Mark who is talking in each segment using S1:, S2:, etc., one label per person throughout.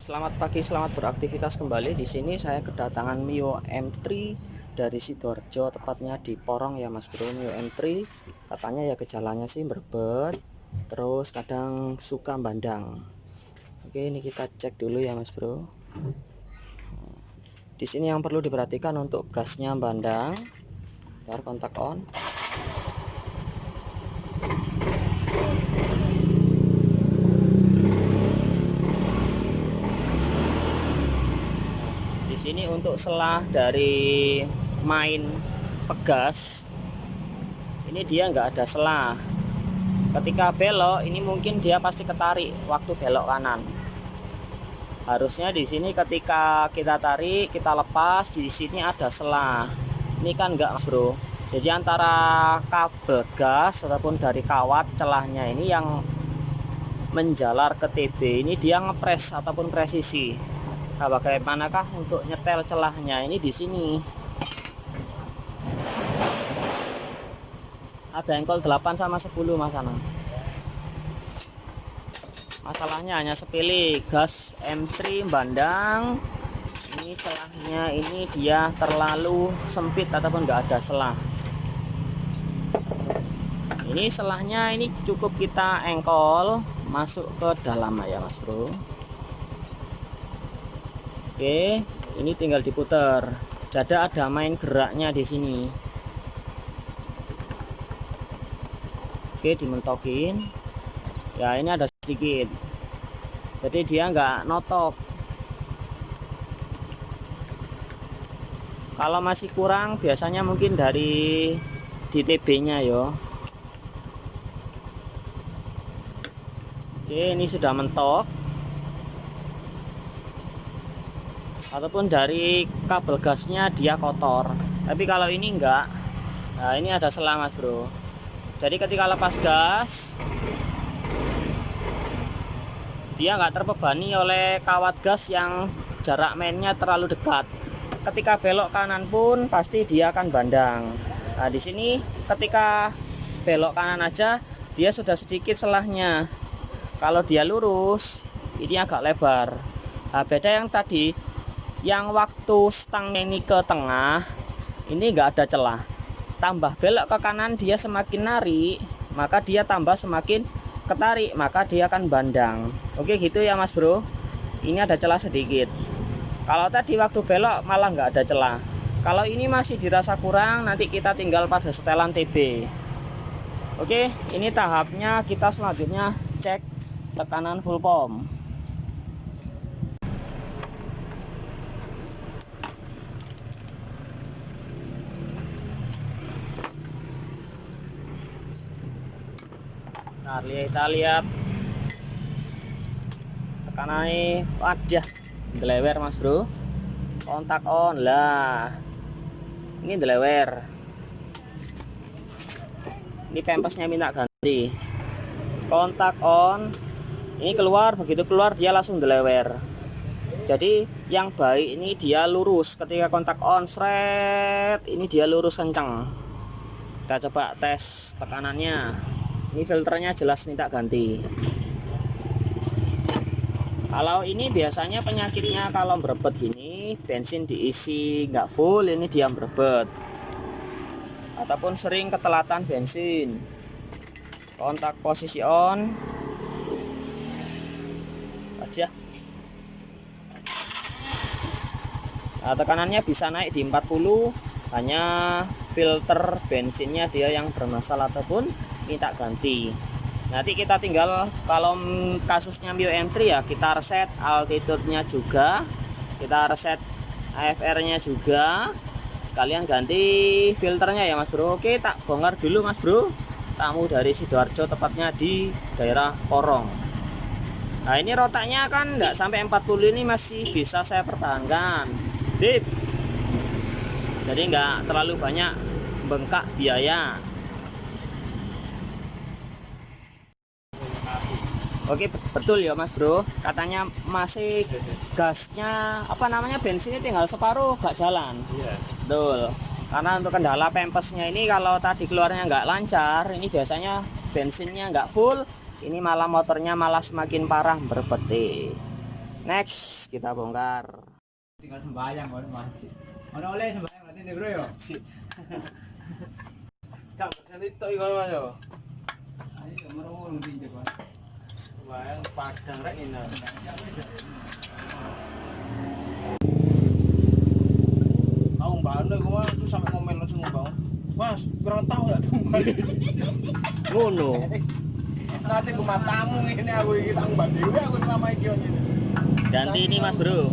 S1: Selamat pagi, selamat beraktivitas kembali. Di sini saya kedatangan Mio M3 dari Sidoarjo, tepatnya di Porong ya Mas Bro. Mio M3 katanya ya gejalanya sih berbet, terus kadang suka bandang. Oke, ini kita cek dulu ya Mas Bro. Di sini yang perlu diperhatikan untuk gasnya bandang. Ntar kontak on. Di sini untuk selah dari main pegas, ini dia nggak ada selah. Ketika belok ini mungkin dia pasti ketarik waktu belok kanan. Harusnya di sini ketika kita tarik, kita lepas, di sini ada selah. Ini kan enggak Mas Bro. Jadi antara kabel gas ataupun dari kawat celahnya ini yang menjalar ke TB ini dia ngepres ataupun presisi. Nah, bagaimanakah untuk nyetel celahnya? Ini di sini. Ada engkol 8 sama 10 Mas Ana. Masalahnya hanya sepele, gas M3 bandang. Ini celahnya ini dia terlalu sempit ataupun enggak ada selah. Ini selahnya ini cukup kita engkol masuk ke dalam ya Mas Bro. Oke, ini tinggal diputar. Jadi ada main geraknya di sini. Oke, dimentokin. Ya, ini ada sedikit. Jadi dia nggak notok. Kalau masih kurang, biasanya mungkin dari di TB-nya ya. Oke, ini sudah mentok. Ataupun dari kabel gasnya dia kotor. Tapi kalau ini enggak, nah ini ada selah Mas Bro. Jadi ketika lepas gas, dia nggak terbebani oleh kawat gas yang jarak mainnya terlalu dekat. Ketika belok kanan pun pasti dia akan bandang. Nah di sini ketika belok kanan aja dia sudah sedikit selahnya. Kalau dia lurus ini agak lebar. Nah, beda yang tadi, yang waktu stangnya ini ke tengah ini enggak ada celah. Tambah belok ke kanan dia semakin narik, maka dia tambah semakin ketarik, maka dia akan bandang. Oke gitu ya Mas Bro. Ini ada celah sedikit. Kalau tadi waktu belok malah enggak ada celah. Kalau ini masih dirasa kurang, nanti kita tinggal pada setelan TB. Oke, ini tahapnya kita selanjutnya cek tekanan full pump. Nah, kita lihat tekanannya wadah delewer Mas Bro. Kontak on lah. Ini delewer. Ini pempesnya minta ganti. Kontak on. Ini keluar, begitu keluar dia langsung delewer. Jadi yang baik ini dia lurus. Ketika kontak on sret, ini dia lurus kencang. Kita coba tes tekanannya. Ini filternya jelas minta ganti. Kalau ini biasanya penyakitnya kalau berebet gini, bensin diisi nggak full, ini dia berebet. Ataupun sering ketelatan bensin. Kontak posisi on. Aja. Nah, tekanannya bisa naik di 40, hanya filter bensinnya dia yang bermasalah ataupun minta ganti. Nanti kita tinggal kalau kasusnya Mio M3 ya kita reset altitude-nya juga, kita reset AFR-nya juga, sekalian ganti filternya ya Mas Bro. Oke, tak bongkar dulu Mas Bro. Tamu dari Sidoarjo, tepatnya di daerah Porong. Nah ini rotaknya kan nggak sampai 40, ini masih bisa saya pertahankan. Dip. Jadi nggak terlalu banyak bengkak biaya. Oke, betul ya Mas Bro. Katanya masih gasnya apa namanya bensinnya tinggal separuh gak jalan.
S2: Iya.
S1: Betul. Karena untuk kendala pempesnya ini kalau tadi keluarnya nggak lancar, ini biasanya bensinnya nggak full, ini malah motornya malah semakin parah berbeti. Next kita bongkar.
S2: Tinggal sembayang kan masjid. Ono oleh sembayang berarti nih bro yo.
S3: Kak, senito iku Mas yo.
S2: Ayo merung tinjek kan.
S3: Sembayang padang rek ini. Tahu mbak iku Mas tuh sampe ngomel langsung mbak. Mas, kurang tahu enggak tuh.
S1: Ngono.
S3: Nanti ku matamu ini aku iki tak mbak dhewe aku selama iki yo ngene.
S1: Ganti ini Mas Bro.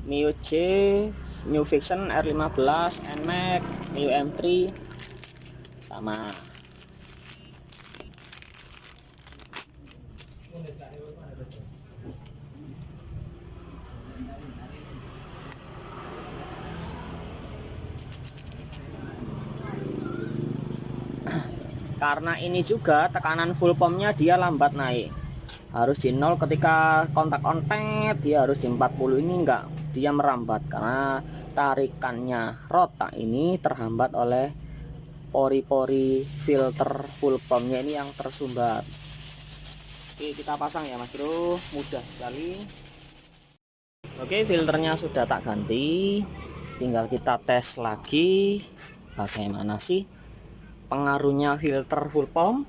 S1: Mio J, New Fiction R15, NMAX, Mio M3 sama. Karena ini juga tekanan full pumpnya dia lambat naik, harus di 0 ketika kontak on pet, dia harus di 40. Ini enggak, dia merambat karena tarikannya rotak ini terhambat oleh pori-pori filter full pumpnya ini yang tersumbat. Oke, kita pasang ya Mas Bro, mudah sekali. Oke, filternya sudah tak ganti, tinggal kita tes lagi bagaimana sih pengaruhnya filter full pump,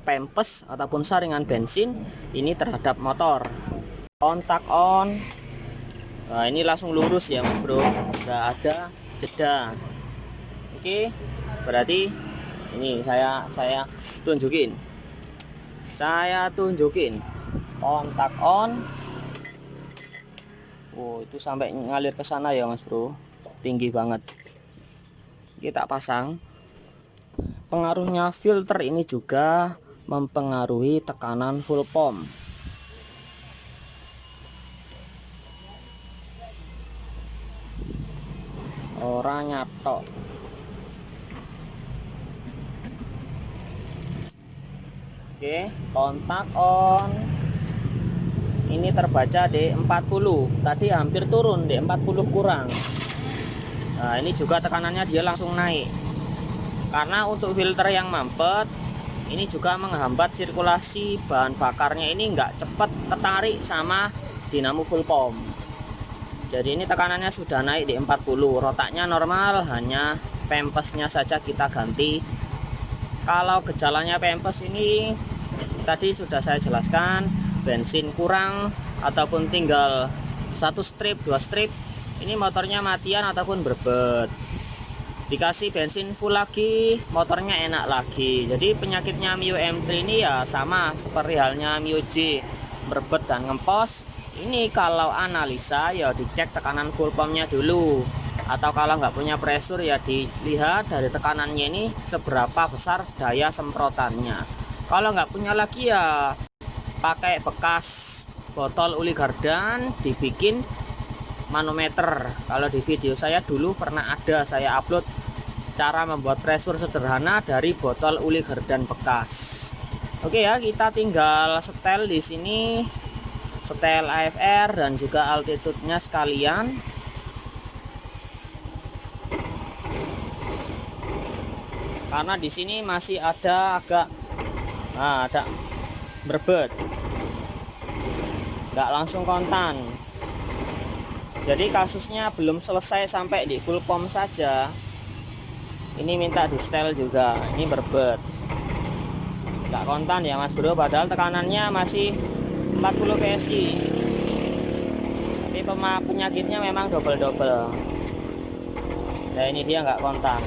S1: pempes ataupun saringan bensin ini terhadap motor. Kontak on. Nah, ini langsung lurus ya Mas Bro, nggak ada jeda. Oke, berarti ini saya tunjukin kontak on. Oh, itu sampai ngalir ke sana ya Mas Bro, tinggi banget. Kita pasang. Pengaruhnya filter ini juga mempengaruhi tekanan full pump. Ora nyatok. Oke, kontak on. Ini terbaca di 40. Tadi hampir turun di 40 kurang. Nah, ini juga tekanannya dia langsung naik. Karena untuk filter yang mampet ini juga menghambat sirkulasi bahan bakarnya, ini enggak cepat ketarik sama dinamo full pump. Jadi ini tekanannya sudah naik di 40, rotaknya normal, hanya pempesnya saja kita ganti. Kalau gejalanya pempes ini tadi sudah saya jelaskan, bensin kurang ataupun tinggal 1 strip 2 strip, ini motornya matian ataupun berbet. Dikasih bensin full lagi, motornya enak lagi. Jadi penyakitnya Mio M3 ini ya sama seperti halnya Mio J, berbet dan ngempos. Ini kalau analisa ya dicek tekanan full pumpnya dulu, atau kalau nggak punya pressure ya dilihat dari tekanannya ini seberapa besar daya semprotannya. Kalau nggak punya lagi ya pakai bekas botol Uli Gardan, dibikin manometer. Kalau di video saya dulu pernah ada saya upload cara membuat pressure sederhana dari botol Uli Gardan bekas. Oke ya, kita tinggal setel di sini, setel AFR dan juga altitude-nya sekalian. Karena di sini masih ada ada berbet, nggak langsung kontan. Jadi kasusnya belum selesai sampai di full pump saja. Ini minta di setel juga, ini berbet, nggak kontan ya Mas Bro, padahal tekanannya masih 40 PSI. Tapi penyakitnya memang double-double. Nah ini dia nggak kontan,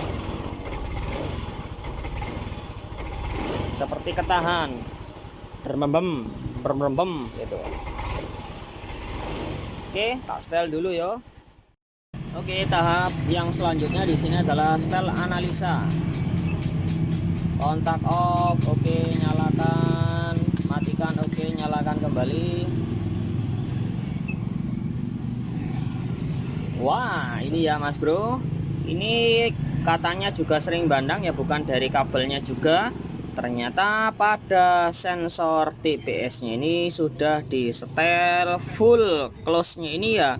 S1: seperti ketahan, bermembem gitu. Oke, tak setel dulu yo. Oke, tahap yang selanjutnya di sini adalah setel analisa. Kontak off, oke, nyalakan, matikan, oke, nyalakan kembali. Wah, ini ya Mas Bro. Ini katanya juga sering bandang ya, bukan dari kabelnya juga. Ternyata pada sensor TPS nya ini sudah disetel full close nya ini ya.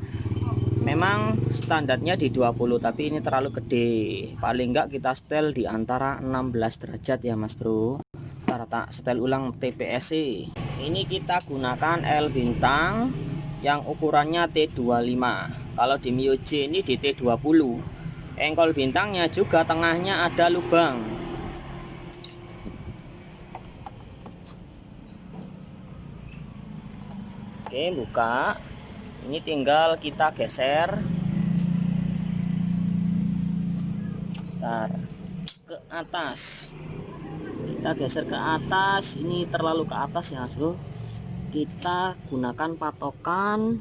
S1: Memang standarnya di 20, tapi ini terlalu gede. Paling enggak kita setel di antara 16 derajat ya Mas Bro. Ntar tak setel ulang TPS sih. Ini kita gunakan L bintang yang ukurannya T25. Kalau di Mio J ini di T20. Engkol bintangnya juga tengahnya ada lubang. Oke, buka. Ini tinggal kita geser. Bentar. Ke atas. Kita geser ke atas. Ini terlalu ke atas ya, Bro. Kita gunakan patokan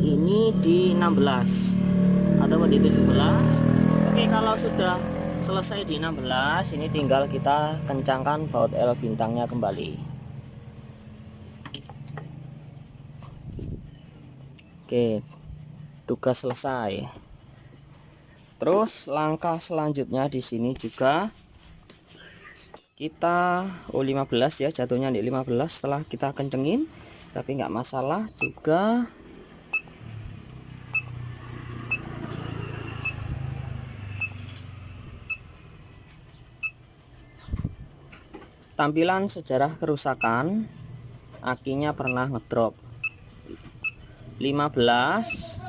S1: ini di 16 atau di 17. Oke, kalau sudah selesai di 16, ini tinggal kita kencangkan baut L bintangnya kembali. Oke, tugas selesai. Terus langkah selanjutnya di sini juga kita 15 ya, jatuhnya di 15 setelah kita kencengin, tapi nggak masalah juga. Tampilan sejarah kerusakan, akinya pernah ngedrop. 15,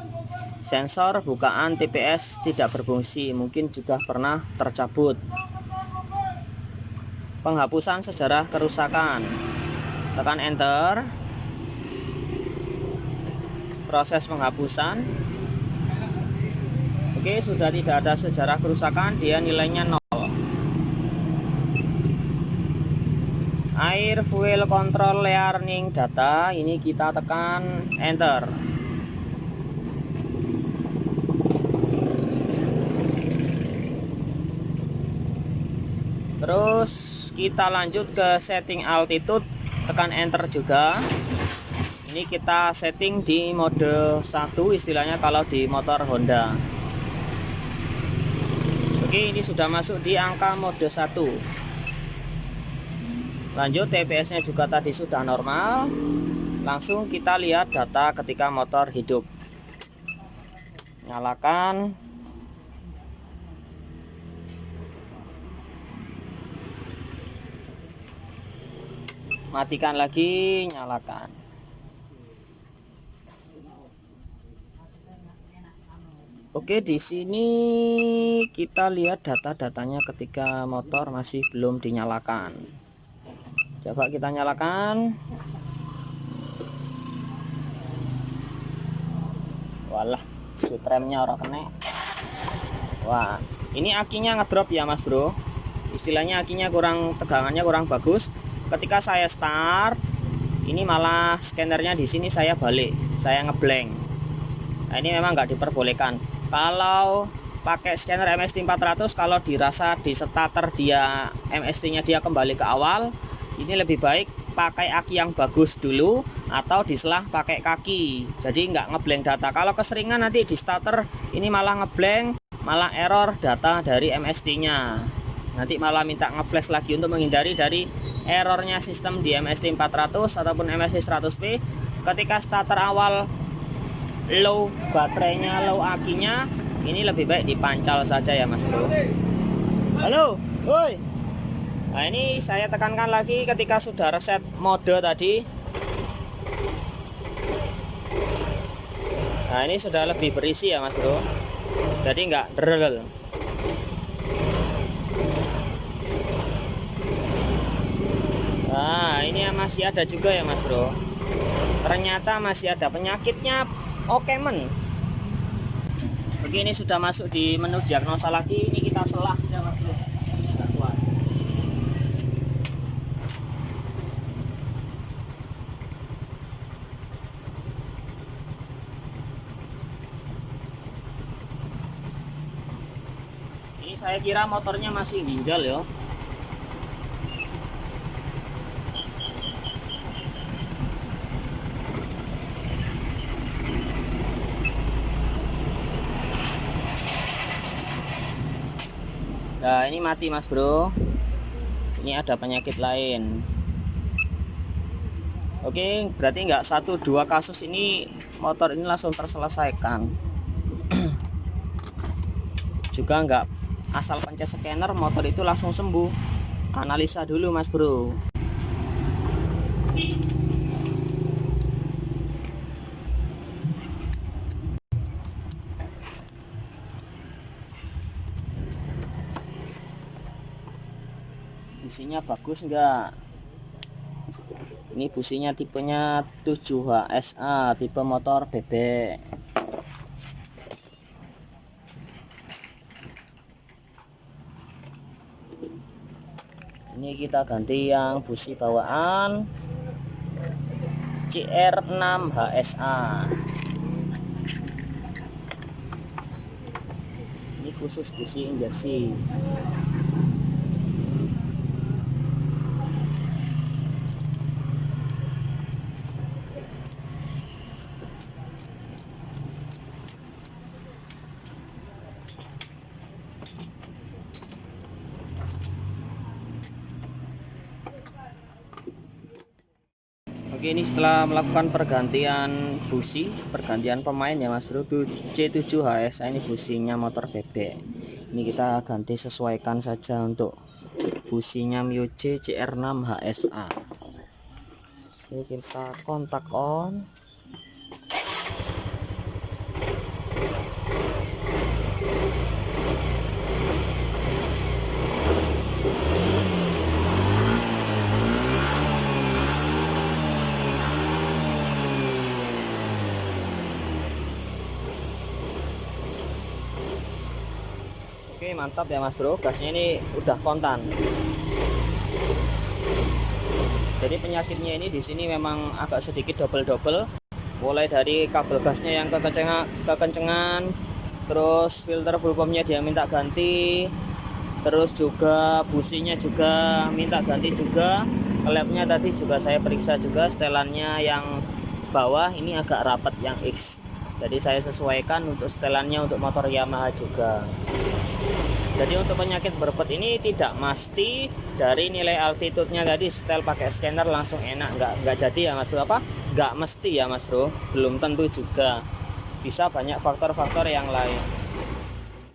S1: sensor bukaan TPS tidak berfungsi, mungkin juga pernah tercabut. Penghapusan sejarah kerusakan, tekan enter. Proses penghapusan. Oke, sudah tidak ada sejarah kerusakan, dia nilainya 0. Air fuel control learning data, ini kita tekan enter. Terus kita lanjut ke setting altitude, tekan enter juga. Ini kita setting di mode 1 istilahnya kalau di motor Honda. Oke, ini sudah masuk di angka mode 1. Lanjut, TPS nya juga tadi sudah normal. Langsung kita lihat data ketika motor hidup. Nyalakan. Matikan lagi, nyalakan. Oke, di sini kita lihat data-datanya ketika motor masih belum dinyalakan. Coba kita nyalakan. Walah, sutremnya orang kena. Wah, ini akinya ngedrop ya Mas Bro. Istilahnya akinya kurang, tegangannya kurang bagus. Ketika saya start, ini malah scannernya di sini saya balik, saya ngeblank. Nah, ini memang nggak diperbolehkan. Kalau pakai scanner MST 400, kalau dirasa di starter dia MST-nya dia kembali ke awal, ini lebih baik pakai aki yang bagus dulu atau diselah pakai kaki, jadi nggak ngeblank data. Kalau keseringan nanti di starter ini malah ngeblank, malah error data dari MST nya, nanti malah minta ngeflash lagi. Untuk menghindari dari errornya sistem di MST 400 ataupun MST 100P, ketika starter awal low baterainya, low akinya, ini lebih baik dipancal saja ya Mas Bro. Halo, woi. Nah, ini saya tekankan lagi ketika sudah reset mode tadi. Nah, ini sudah lebih berisi ya Mas Bro, jadi nggak drel. Nah, ini masih ada juga ya Mas Bro, ternyata masih ada penyakitnya. Oke men. Oke, ini sudah masuk di menu diagnosa lagi. Ini kita selah aja Mas Bro. Ini saya kira motornya masih ginjal ya. Nah, ini mati Mas Bro. ini ada penyakit lain. Oke, berarti nggak 1-2 kasus ini motor ini langsung terselesaikan. Juga nggak asal pencet scanner motor itu langsung sembuh. Analisa dulu mas bro. Businya bagus nggak? Ini businya tipenya 7HSA, tipe motor bebek. Ini kita ganti yang busi bawaan CR6HSA. Ini khusus busi injeksi. Oke, ini setelah melakukan pergantian busi, pergantian pemain ya mas bro, C7HS ini businya motor bebek. Ini kita ganti sesuaikan saja untuk businya Myoje CR6HSA. Oke, kita kontak on. Oke, mantap ya mas bro, gasnya ini udah kontan. Jadi penyakitnya ini di sini memang agak sedikit double-double. Mulai dari kabel gasnya yang kekencengan, terus filter full pumpnya dia minta ganti, terus juga businya juga minta ganti juga. Klepnya tadi juga saya periksa juga, setelannya yang bawah ini agak rapat yang X. Jadi saya sesuaikan untuk setelannya untuk motor Yamaha juga. Jadi untuk penyakit berbet ini tidak mesti dari nilai altitude-nya tadi setel pakai scanner langsung enak, nggak jadi ya mas bro, nggak mesti ya mas bro, belum tentu juga, bisa banyak faktor-faktor yang lain.